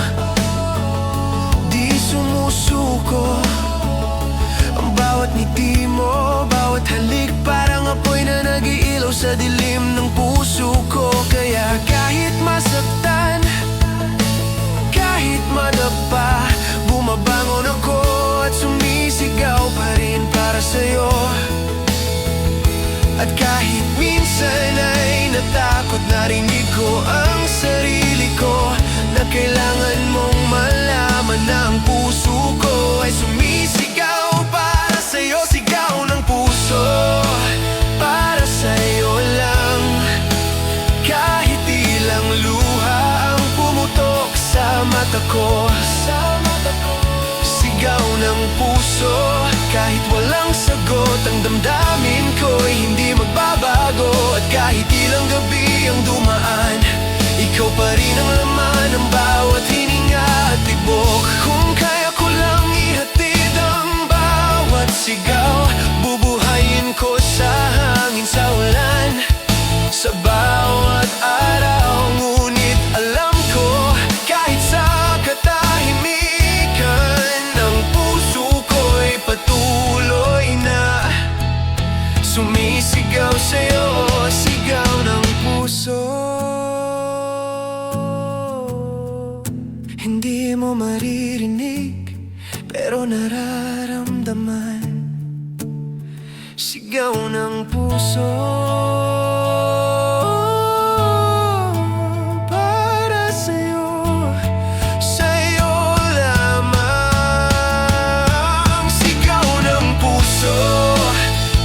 di sumusuko. Ang bawat ngiti mo, bawat halik, parang apoy na nag-iilaw sa dilim ng puso ko. Kaya kahit masaktan, kahit madapa, bumabangon ako at sumisigaw pa rin para sa'yo. At kahit minsan ay natakot, narinig ko ang sarili ko na kailangan mong malaman na ang puso ko ay sumisigaw para sa'yo. Sigaw ng puso para sa'yo lang, kahit ilang luha ang pumutok sa mata ko. Sigaw ng puso, kahit walang sagot, ang damdamin ko'y hindi magbabago. At kahit ilang gabi ang dumaan, ikaw pa rin ang laman ng bawat hininga at tibok. Kung kaya ko lang ihatid ang bawat sigaw, bubuhayin ko sa hangin, sa ulan, sa bawat araw. Ngunit alam ko, kahit sa katahimikan, ang puso ko'y patuloy na sumisigaw sa'yo. Sigaw ng puso, hindi mo maririnig pero nararamdaman. Sigaw ng puso para sa'yo, sa'yo lamang. Sigaw ng puso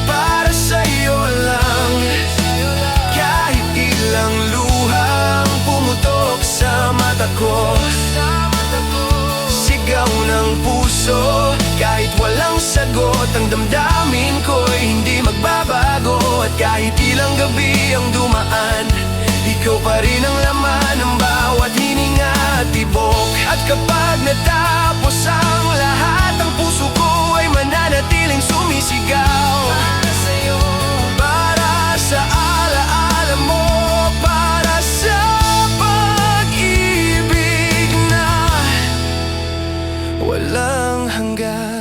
para sa'yo lang, kahit ilang luha ang pumutok sa mata ko. Sigaw ng puso, kahit walang sagot, ang damdamin ko'y hindi magbabago. At kahit ilang gabi ang dumaan, ikaw pa rin ang laman ng bawat hininga at tibok. At kapag natapos ang lahat, ang puso ko ay mananatiling sumisigaw para sa'yo, para sa alaala mo, para sa pag-ibig na walang hanggan.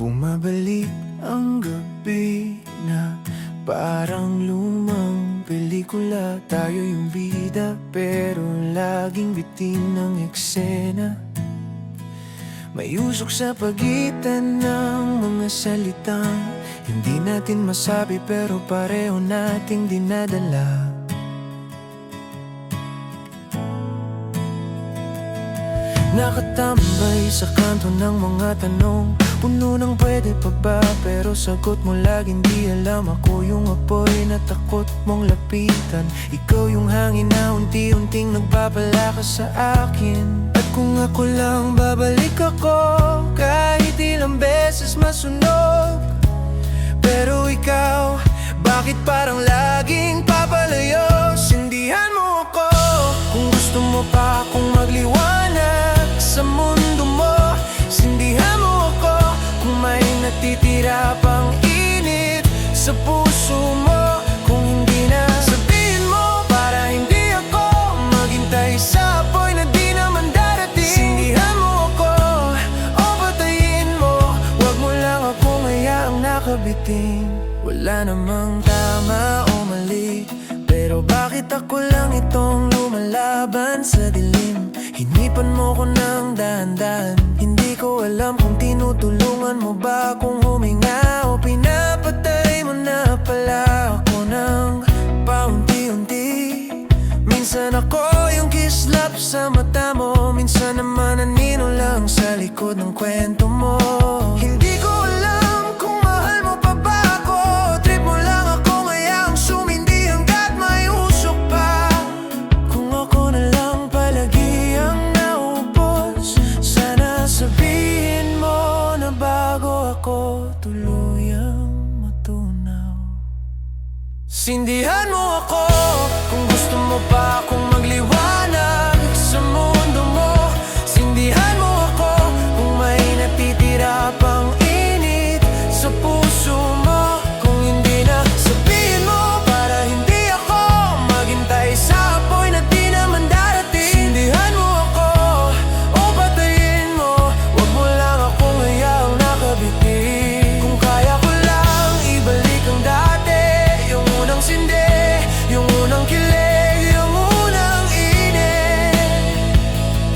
Bumabalik ang gabi na parang lumang pelikula. Tayo yung bida pero laging bitin ng eksena. May usok sa pagitan ng mga salitang hindi natin masabi pero pareho nating dinadala. Nakatambay sa kanto ng mga tanong, puno ng pwede pa ba, pero sagot mo laging di alam. Ako yung apoy na takot mong lapitan, ikaw yung hangin na unti-unting nagpapalakas sa akin. At kung ako lang babalik ako, kahit ilang beses masunog. Pero ikaw, bakit parang laging papalayo? Sindihan mo ako kung gusto mo pa akong magliwanag sa mundo mo. Sindihan mo ako kung may natitira pang init sa puso mo. Kung hindi na, sabihin mo para hindi ako maghintay sa apoy na di naman darating. Sindihan mo ako o patayin mo, wag mo lang akong hayaang nakabiting. Wala namang tama o mali, pero bakit ako lang itong lumalaban sa dilim? Hinipan mo ko ng dahan-dahan, hindi ko alam kung tinutulungan mo ba akong huminga o pinapatay mo na pala ako ng paunti-unti. Minsan ako yung kislap sa mata mo, minsan naman nanino lang sa likod ng kwento mo. Hindi ko alam kung mahal mo pa ba ako, trip mo lang ako ngayang sumindi hanggat may usok pa. Kung ako na lang palagi ang naubos, sana sabihin mo na bago ako tuluyang matunaw. Sindihan mo ako kung gusto mo pa akong magliwanag sa mundo mo. Sindihan mo ako kung may natitira pang init sa puso mo. Kung hindi na, sabihin mo para hindi ako maghintay sa apoy na di naman darating. Sindihan mo ako o patayin mo, wag mo lang akong hayaang nakabitin. Kung kaya ko lang ibalik ang dati, yung unang sindi, yung unang kilig, yung unang init.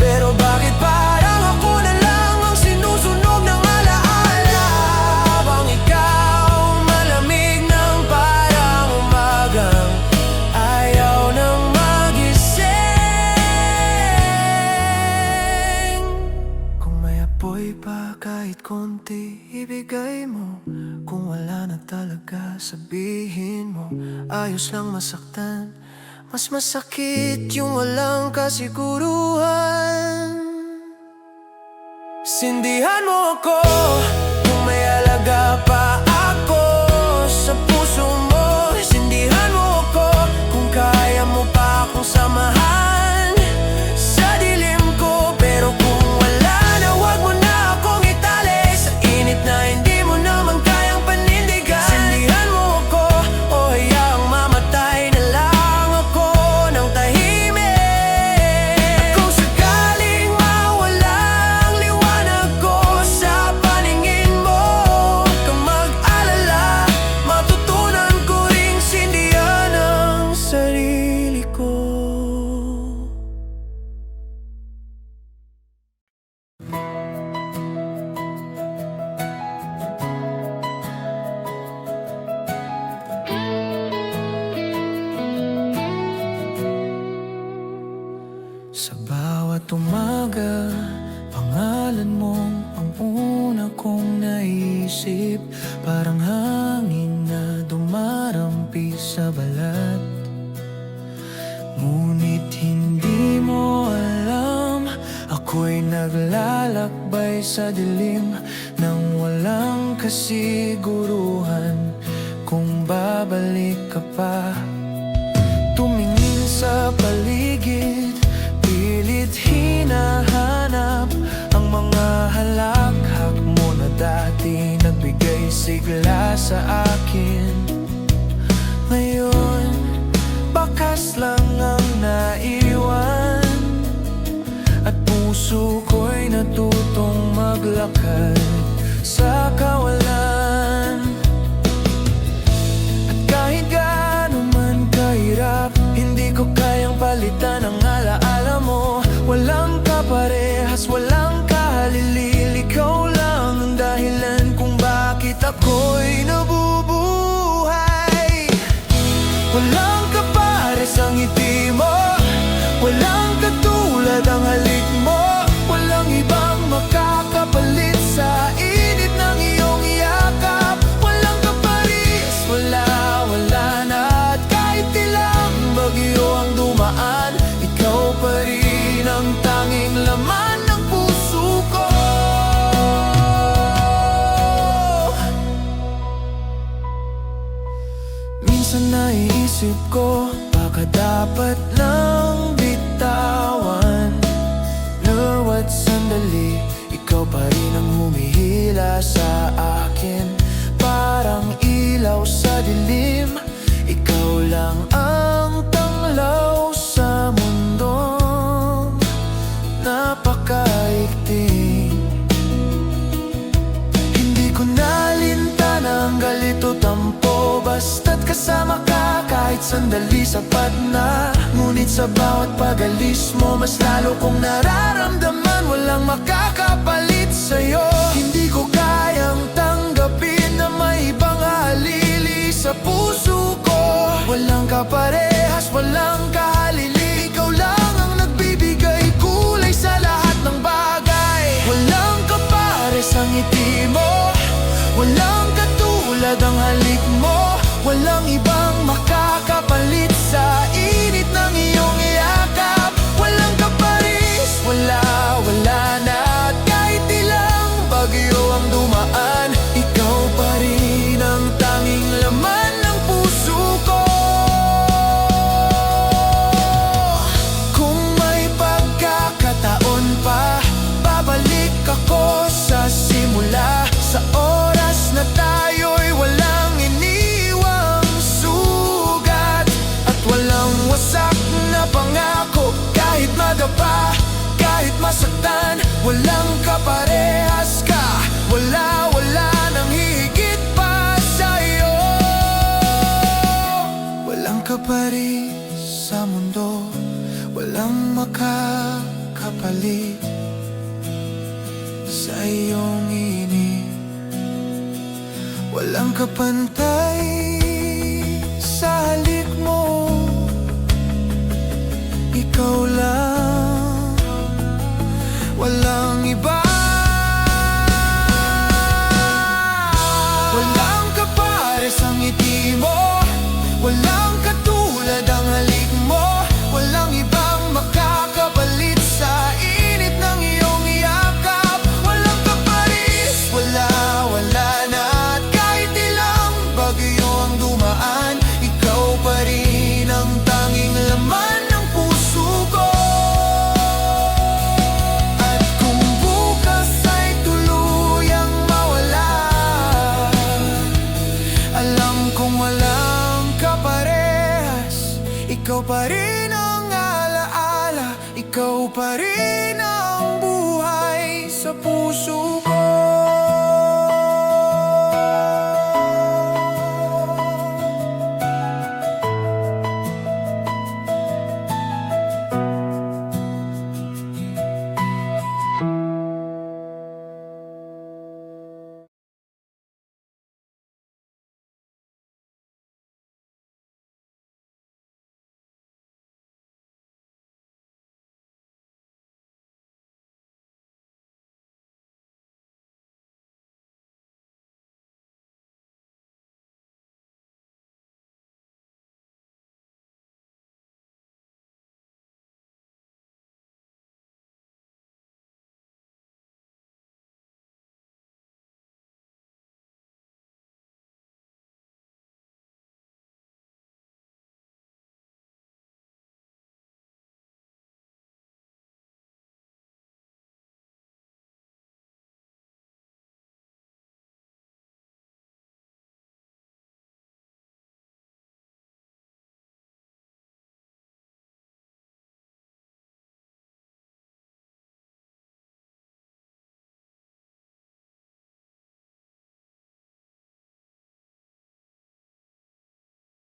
Pero bakit parang ako na lang ang sinusunog ng alaala, habang ikaw malamig ng parang umagang ayaw nang magising. Kung may apoy pa kahit konti, ibigay mo. Kung wala na talaga, sabihin mo. Ayos lang masaktan, mas masakit yung walang kasiguruhan. Sindihan mo ako kung may alaga pa ako sa puso mo. Sindihan mo ako kung kaya mo pa akong samahan sa dilim ko. Pero kung wala na, wag mo na akong itali sa init na hindi mo naman kayang panindigan. Sindihan mo ako o hayaang mamatay na lang ako ng tahimik. At kung sakaling mawala ang liwanag ko sa paningin mo, huwag kang mag-alala, matutunan ko ring sindihan ang sarili ko. Sa bawat umaga, pangalan mong ang una kong naisip. Parang hangin na dumarampi sa balat. Ngunit hindi mo alam, ako'y naglalakbay sa dilim nang walang kasiguruhan kung babalik ka pa. Tumingin sa paligid, pilit hinahanap ang mga halakhak mo na dati nagbigay sigla sa akin. Ngayon, bakas lang ang naiwan, at puso ko'y natutong maglakad sa kawalan. At kahit gaano man kahirap, hindi ko kayang palitan ang alaala mo. Walang kaparehas, walang kahalilil, ikaw lang ang dahilan kung bakit ako'y nabubuhay. Walang kapares ang ngiti mo, walang katulad ang halik mo. Walang ibang makakapalit sa init ng iyong yakap. Walang kapares, wala na. At kahit ilang bagyo ang dumaan, ikaw pa rin ang tanging laman ng puso ko. Minsan naiisip ko, baka dapat lang bitawan. Bawat sandali, ikaw pa rin ang humihila sa akin. Parang ilaw sa dilim, ikaw lang ang tanglaw sa mundong napakaigting. Hindi ko nalintan ang galit o tampo, sandali sapat na. Ngunit sa bawat pag-alis mo, mas lalo kong nararamdaman walang makakapalit sa'yo. Hindi ko kayang tanggapin na may ibang halili sa puso ko. Walang kaparehas, walang kahalili. Ikaw lang ang nagbibigay kulay sa lahat ng bagay. Walang kapares ang ngiti mo, walang katulad ang halik mo. Walang ibang makakapalit sa init ng iyong yakap. Walang kaparis, wala na. At kahit ilang bagyo ang dumaan, ikaw pa rin ang tanging laman ng puso ko. Kung may pagkakataon pa, babalik ako sa simula. Sa oras na tayo'y walang iniwang sugat, at walang wasak na pangako. Kahit madapa, kahit masaktan, walang kaparehas ka. Wala nang higit pa sa'yo. Walang kaparis sa mundo, walang makakapalit sa iyong init. Walang kapantay sa halik mo, ikaw lang, walang iba. Walang kapares ang ngiti mo, walang katulad ang halik mo. Walang ibang makakapalit sa init ng iyong yakap. Walang kaparis, wala na. At kahit ilang bagyo ang dumaan, ikaw pa rin ang tanging laman ng puso ko. At kung bukas ay tuluyang mawala, alam kong walang kaparehas. Ikaw pa rin ang alaala, ikaw pa rin ang buhay sa puso